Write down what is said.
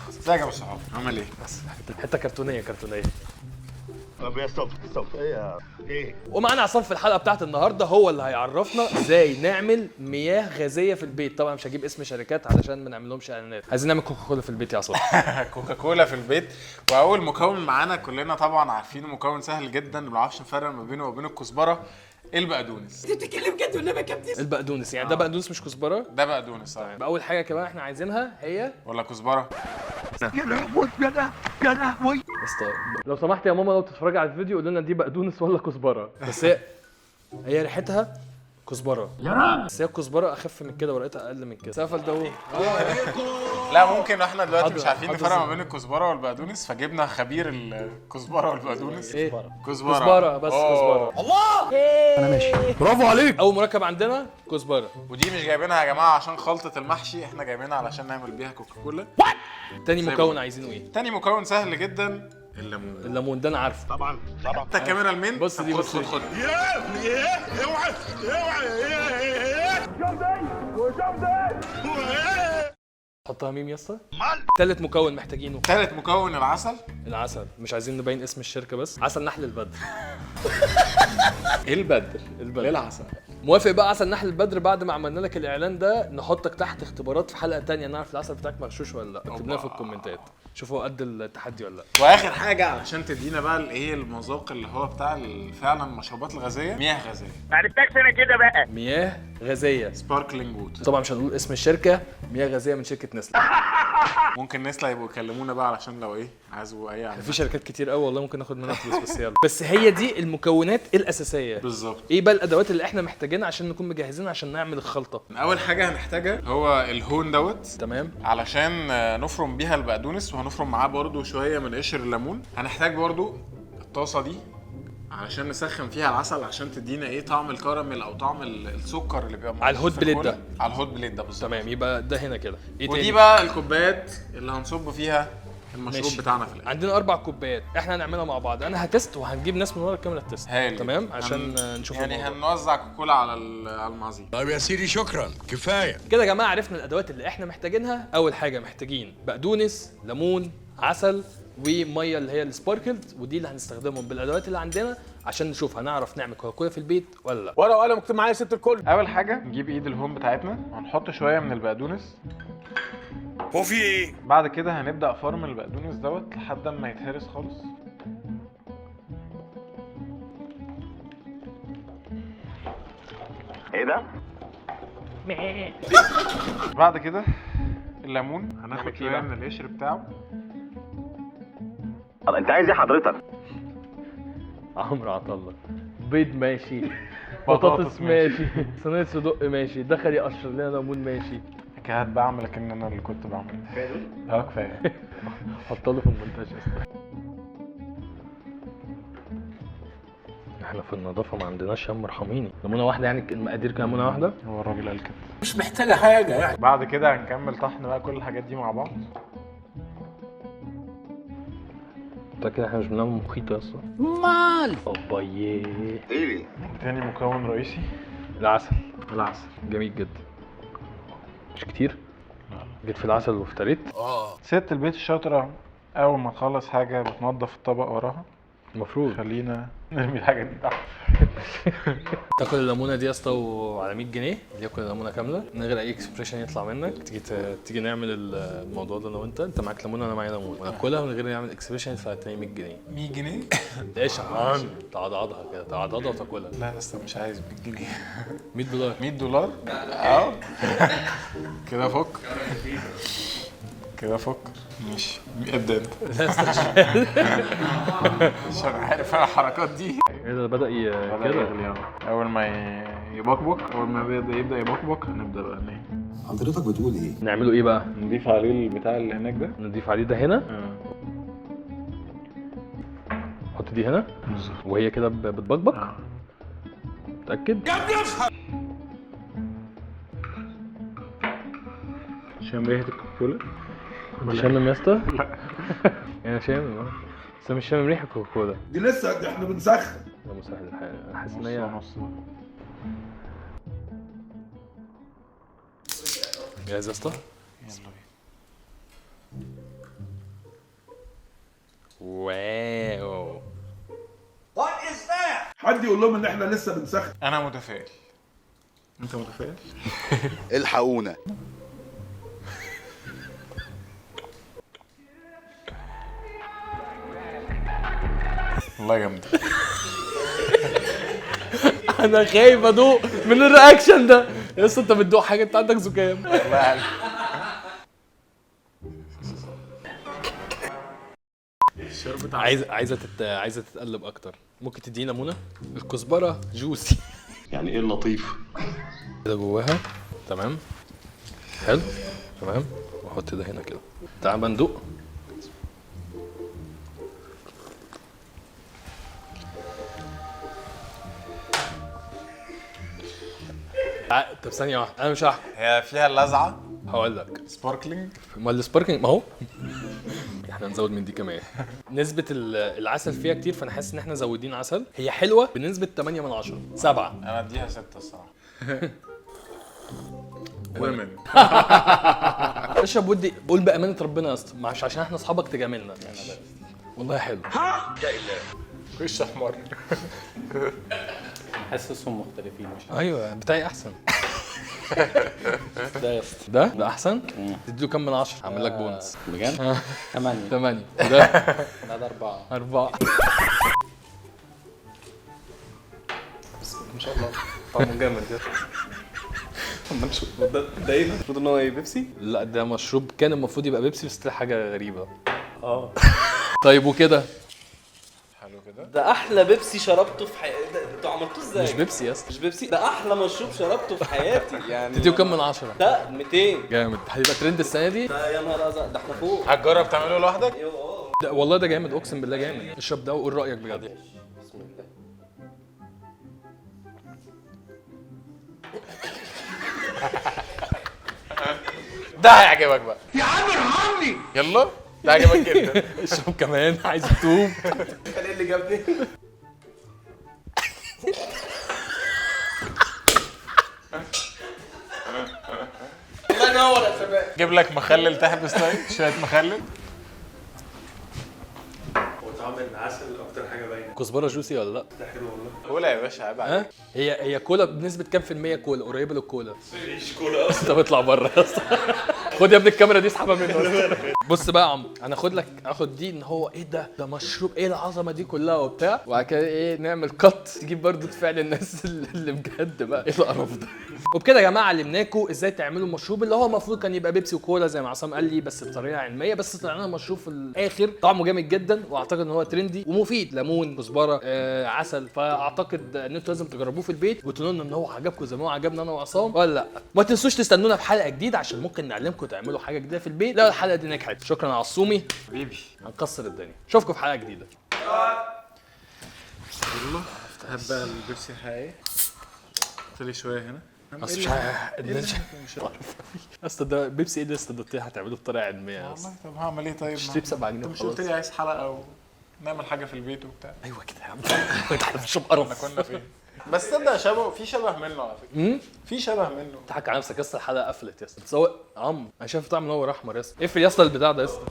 ازيك يا ابو صحاب، عامل ايه؟ بس حته كرتونيه. طب يا ستوب ايه ومعانا عصام في الحلقه بتاعت النهارده، هو اللي هيعرفنا ازاي نعمل مياه غازيه في البيت. طبعا مش هجيب اسم شركات علشان ما نعملهمش اعلانات. عايزين نعمل كوكاكولا في البيت يا عصام. كوكاكولا في البيت. واول مكون معانا كلنا طبعا عارفينه، مكون سهل جدا ما بنعرفش نفرق ما بينه وبين الكزبره، البقدونس. انت بتتكلم جد ولا ما كابتن؟ البقدونس يعني ده بقدونس مش كزبره. ده بقدونس طيب اول حاجه كمان احنا عايزينها هي ولا كزبره؟ يا لهوي يا لهوي. لو سمحت يا ماما لو بتتفرجي على الفيديو قول لنا دي بقدونس ولا كزبره. بس هي ريحتها كزبره يا راجل، بس هي الكزبره اخف من كده ورقتها اقل من كده. سقفل ده لا ممكن احنا دلوقتي مش حاضر، عارفين حاضر نفرق ما زي- بين الكزبره والبقدونس، فجبنا خبير الكزبره والبقدونس. ايه كزبره كزبره بس أوه. كزبره. برافو عليك. اول مركب عندنا كزبره. ودي مش جايبينها يا جماعه عشان خلطه المحشي، احنا جايبينها علشان نعمل بيها كوكاكولا. تاني زي مكون ما- عايزينه ايه؟ تاني مكون سهل جدا، الليمون. الليمون ده انا عارفه. طبعا انت الكاميرا المين. بص دي، خد بص خد دي. خد. اوعى حطها ميم يا اسطى. تالت مكون محتاجينه تالت مكون العسل. العسل. مش عايزين نبين اسم الشركه بس. عسل نحل البدر. البدر. البدر. العسل. موافق بقى عسل نحل البدر؟ بعد ما عملنا لك الاعلان ده نحطك تحت اختبارات في حلقه تانية نعرف العسل بتاعك مغشوش ولا لا. اكتب لنا في الكومنتات شوفوا قد التحدي ولا لا. واخر حاجه علشان تدينا بقى الايه المذاق اللي هو بتاع فعلا المشروبات الغازيه، مياه غازيه. ما عرفتكش انا كده بقى. مياه غازيه. سباركلينج ووتر. طبعا مش هنقول اسم الشركه. مياه غازيه من شركه نسله. ممكن نسلا يبقوا يكلمونا بقى علشان لو ايه عايزوا اي في شركات كتير قوي والله ممكن ناخد منها فلوس بس يلا. بس هي دي المكونات الاساسيه. بالظبط. ايه بقى الادوات اللي احنا محتاجينها عشان نكون مجهزين عشان نعمل الخلطه؟ اول حاجه هنحتاجها هو الهون دوت، تمام. علشان نفرم بيها البقدونس، وهنفرم معاه برضو شويه من قشر الليمون. هنحتاج برضو الطاسه دي علشان نسخن فيها العسل عشان تدينا ايه طعم الكراميل او طعم السكر اللي بيبقى موجود على الهوت في بليد الكولا. ده. على الهوت بليد ده بالظبط. تمام يبقى ده هنا كده. ايه ودي تاني؟ بقى الكوبايات اللي هنصب فيها المشروب ماشي. بتاعنا في الاخر. عندنا 4 كوبايات احنا هنعملها مع بعض. انا هتست وهنجيب ناس من ورا الكاميرا تست. هايل. تمام عشان نشوف يعني الموضوع. هنوزع كوكولا على المعازيم. طيب يا سيدي شكرا كفايه. كده يا جماعه عرفنا الادوات اللي احنا محتاجينها. اول حاجه محتاجين بقدونس، ليمون، عسل، وميه اللي هي السباركلد، ودي اللي هنستخدمهم بالادوات اللي عندنا عشان نشوف هنعرف نعمل كوكاكولا في البيت ولا لا. ورقه وقلم اكتب معايا يا ست الكل. اول حاجه نجيب ايد الهون بتاعتنا وهنحط شويه من البقدونس. هو في ايه؟ بعد كده هنبدا فرم البقدونس دوت لحد ما يتهرس خالص. ايه ده؟ بعد كده الليمون هناخد نعمل إيه شويه بقى؟ من القشر بتاعه. طب انت عايز ايه حضرتك؟ عمرو عطله. بيض ماشي. بطاطس بطاطس ماشي. صينيه صدق ماشي. دخل يقشر لنا ليمون ماشي. كده بعمل لكن انا اللي كنت بعمل. كفايه دول؟ كفايه. حط له في المونتاج يا اسطى. احنا في النظافه ما عندناش هم ارحميني. ليمونه واحده يعني المقادير كده ليمونه واحده. هو الراجل قال كده. مش محتاجه حاجه يعني. بعد كده هنكمل طحن بقى كل الحاجات دي مع بعض. متأكد احنا مش بنعمل مخيط يا اسطى؟ مال اوباييه. ايه؟ تاني مكون رئيسي العسل. العسل. جميل جدا. مش كتير؟ جيت في العسل وافتريت. ست البيت الشاطره اول ما تخلص حاجه بتنضف الطبق وراها. المفروض خلينا نرمي الحاجات دي تحت. تاكل الليمونه دي يا اسطى وعلى 100 جنيه ياكل الليمونه كامله من غير اي اكسبريشن يطلع منك. تيجي نعمل الموضوع ده. لو انت معاك ليمونه انا معايا ليمونه وناكلها من غير ما نعمل اكسبريشن يدفع تاني 100 جنيه. 100 جنيه؟ ايش عن تعضعضها كده تعضعضها وتاكلها. لا لسه مش عايز 100 جنيه. $100. 100 دولار؟ اه كده فك. كده فك. ماشي ابدا انت. عشان عارف انا الحركات دي. ايه ده بدأ كده. اول ما يبقبق، اول ما يبدا يبقبق هنبدا بقى حضرتك بتقول ايه؟ نعمله ايه بقى؟ نضيف عليه البتاع اللي هناك ده. نضيف عليه ده هنا. حط دي هنا وهي كده بتبقبق. متأكد؟ شام ريحه الكوكولا. شامم يا اسطى؟ انا شامم بس مش شامم ريحه كوكاكولا. دي لسه احنا بنسخن. ده مسهل الحال. انا حاسس ان نص هي ونص. جاهز يا اسطى؟ يلا بينا. واو. حد يقول لهم ان احنا لسه بنسخن. انا متفائل. انت متفائل؟ الحقونا. والله جامده. انا خايف ادوق من الرياكشن ده يا اسطى. انت بتدوق حاجه انت عندك زكام. والله عارف. الشربة عايزه تتقلب اكتر. ممكن تديني ليمونه. الكزبره جوسي. يعني ايه اللطيف؟ كده جواها. تمام حلو. تمام واحط ده هنا كده. تعال بقى ندوق. طب ثانيه واحده انا مش هحكي. هي فيها اللذعه هقول لك. سباركلينج. ما السباركينج ما هو احنا نزود من دي كمان. نسبة العسل فيها كتير فانا حاسس ان احنا زودين عسل. هي حلوة بنسبة 8 من 10 7. انا اديها 6 الصراحه. ومن اشرب ودي قول بأمانة ربنا يا اسطى مش عشان احنا اصحابك تجاملنا. والله حلو. وش احمر. حاسسهم مختلفين مش ايوه بتاعي احسن. ده يا اسطى. ده احسن. تديله كام من 10 هعمل لك بونس. بجد 8 8 ده ده 4 4. ما شاء الله طعمه جامد يا ده ايه؟ المفروض ان هو ايه بيبسي؟ لا ده مشروب كان المفروض يبقى بيبسي بس طلع حاجة غريبة. اه طيب وكده حلو كده. ده احلى بيبسي شربته في حياتي. انتوا عملتوه ازاي؟ مش بيبسي يا اسطى. مش بيبسي ده احلى مشروب شربته في حياتي يعني. تديله كام من 10 ده 200 جامد. هيبقى ترند السنة دي. ده يا نهار ازرق ده احنا فوق. هتجرب تعمله لوحدك؟ ايوه ده والله ده جامد اقسم بالله جامد. اشرب ده وقول رايك بجد. بسم الله. ده هيعجبك بقى يا عم ارحمني. يلا ده عجبك جدا. اشرب كمان عايز اتوب. كان ايه اللي جابني؟ الله ينور يا شباب. جيب لك مخلل تحبس. طيب شويه مخلل. وطعم العسل اكتر حاجه باينه. كزبره جوسي ولا لا؟ ده حلو والله. قولها يا باشا عيب عليك. ها هي كولا بنسبه كام في الميه؟ كولا قريبه للكولا. مفيش كولا اصلا. طب اطلع بره يا اسطى. خد يا ابني الكاميرا دي اسحبها منه. بص بقى يا عم انا اخد دي ان هو ايه ده مشروب ايه العظمه دي كلها وبتاع وبعد كده ايه نعمل كات تجيب برضو فعل الناس اللي بجد بقى ايه القرف ده. وبكده يا جماعه علمناكم ازاي تعملوا المشروب اللي هو المفروض كان يبقى بيبسي وكولا زي ما عصام قال لي بس بطريقه علميه. بس طلع لنا مشروب في الاخر طعمه جامد جدا واعتقد ان هو ترندي ومفيد. ليمون كزبره عسل. فاعتقد ان انتوا لازم تجربوه في البيت وتقولوا لنا ان هو عجبكم زي ما هو عجبنا انا وعصام ولا لا. ما تنسوش تستنونا في حلقه جديده عشان ممكن نعلمكم تعملوا حاجه جديده في البيت. لو الحلقه دي نجحت شكرا يا عصومي حبيبي. هنكسر الدنيا. اشوفكم في حلقه جديده. يلا هات بقى البيبسي الحقيقي. حط لي شويه هنا. بس مش اصل ده بيبسي ايه ده استضفتيه هتعمله بطريقه علميه يا اسطى. والله طب هعمل ايه طيب؟ اشتري ب 7 جنيه انت مش وخلاص. قلت لي عايز حلقه ونعمل حاجه في البيت وبتاع؟ ايوه كده يا عم. احنا بنشرب احنا قرف. كنا فين؟ بس تصدق شبه في شبه منه على فكره. في شبه منه. تضحك على نفسك يا اسطى. الحلقه قفلت يا اسطى. تسوق عم انا شايف طعم منور احمر يا اسطى. اقفل يا اسطى البتاع ده يا اسطى.